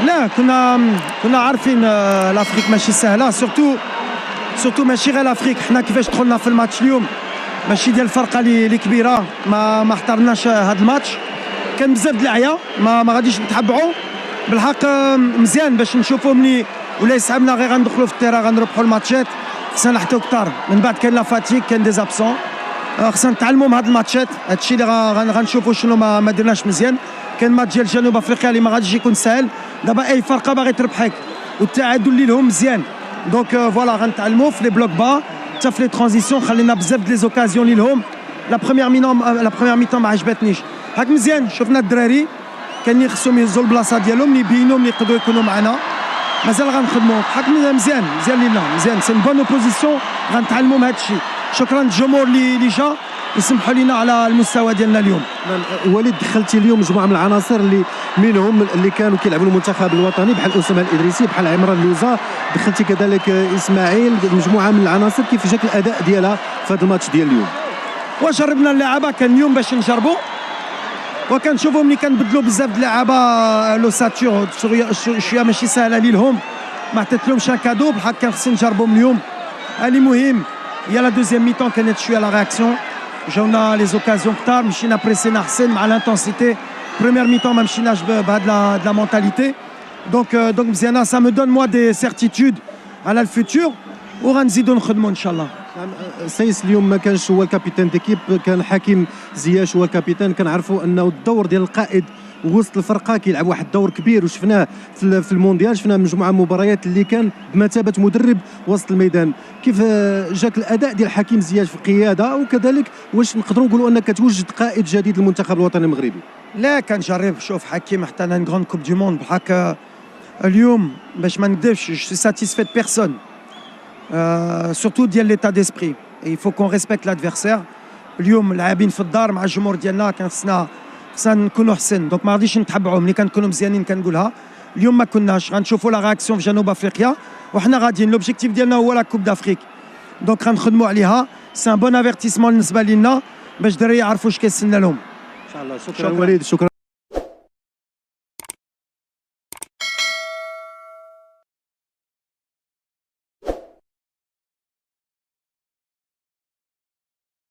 لا كنا عارفين لافريك ماشي سهله، سورتو ماشي غير لافريك. حنا كيفاش دخلنا في الماتش اليوم ماشي ديال الفرقه اللي كبيره، ما احترمناش هذا الماتش. كان بزاف د العيا ما غاديش نتحبعوا بالحق. مزيان باش نشوفوا ملي ولا يسعبنا غير غندخلوا في التيرا غنربحوا الماتشات. خصنا نحتاو كثر من بعد. كاين لا فاتيك، كاين دي زابسون. خصنا نتعلموا من هاد الماتشات. هادشي اللي غنشوفوا شنو ما درناش مزيان. كاين ماتش ديال جنوب افريقيا اللي ما غاديش يكون سهل. دابا اي فرقه باغي تربحك والتعادل اللي لهم مزيان. دونك فوالا غنتعلموا في لي بلوك با حتى في لي ترانزيسيون. خلينا بزاف ديال لي زوكازيون اللي لهم. لا بروميير ميتون ما عجبتنيش. هاك مزيان شفنا الدراري كاين خصهم يهزوا البلاصه ديالهم اللي يبينوا اللي يقدروا يكونوا معنا. مازال غنخدموا بحق مزيان لينا مزيان. سي بون اوبوزيسيون غنتعلموا من هذا الشيء. شكرا للجمهور اللي جا يسمحوا لنا على المستوى ديالنا اليوم. وليد دخلتي اليوم مجموعه من العناصر اللي منهم اللي كانوا كيلعبوا المنتخب الوطني بحال اسامه الادريسي بحال عمران لوزا. دخلتي كذلك اسماعيل، مجموعه من العناصر. كيف جاك الاداء ديالها في هذا الماتش ديال اليوم؟ وجربنا اللعابه كان اليوم باش نجربوا، وكنشوفوا ملي كنبدلوا بزاف د اللعابه لو ساتور شويه ماشي سهله ليهم. ما عطيتلهمش ان كادو بحال كان خصني نجربهم اليوم. اللي مهم هي لا دوزيام ميتون كانت شويه لا رياكسيون. جاونا لي زوكازيون كثار، مشينا بريسينا حسن مع لانتونسيتي. بروميير ميتون ما مشيناش بهاد لا مونتاليتي. دونك مزيانه سا مو دون موا دي سيرتيتود على الفوتور وغنزيدو نخدموا ان شاء الله. سايس اليوم ما كانش هو الكابيتان ديكيب، كان حكيم زياش هو الكابيتان. كنعرفوا انه الدور ديال القائد وسط الفرقه كيلعب واحد الدور كبير، وشفناه في المونديال. شفنا مجموعه من المباريات اللي كان بمثابه مدرب وسط الميدان. كيف جاك الاداء ديال حكيم زياش في القياده؟ وكذلك واش نقدروا نقولوا انك توجد قائد جديد للمنتخب الوطني المغربي؟ لا كنجرب. شوف حكيم حتى انا غراند كوب دو موند بحال اليوم باش ما نكذبش جو ساتيسفيت بيرسون. سورتو ديال ليتا ديسبري. il faut qu'on respecte l'adversaire. اليوم لاعبين في الدار مع الجمهور ديالنا كان خصنا نكونوا حسن. دونك ما غاديش نتحبعوا ملي كنكونوا مزيانين كنقولها. اليوم ما كناش. غنشوفوا لا رياكسيون في جنوب افريقيا وحنا غاديين. لوبجيكتيف ديالنا هو لا كوب دافريك. دونك غنخدموا عليها. سي ان بون افيرتيسمون بالنسبه لنا باش الدراري يعرفوا اش كيتسنى لهم ان شاء الله. شكرا وليد. شكرا.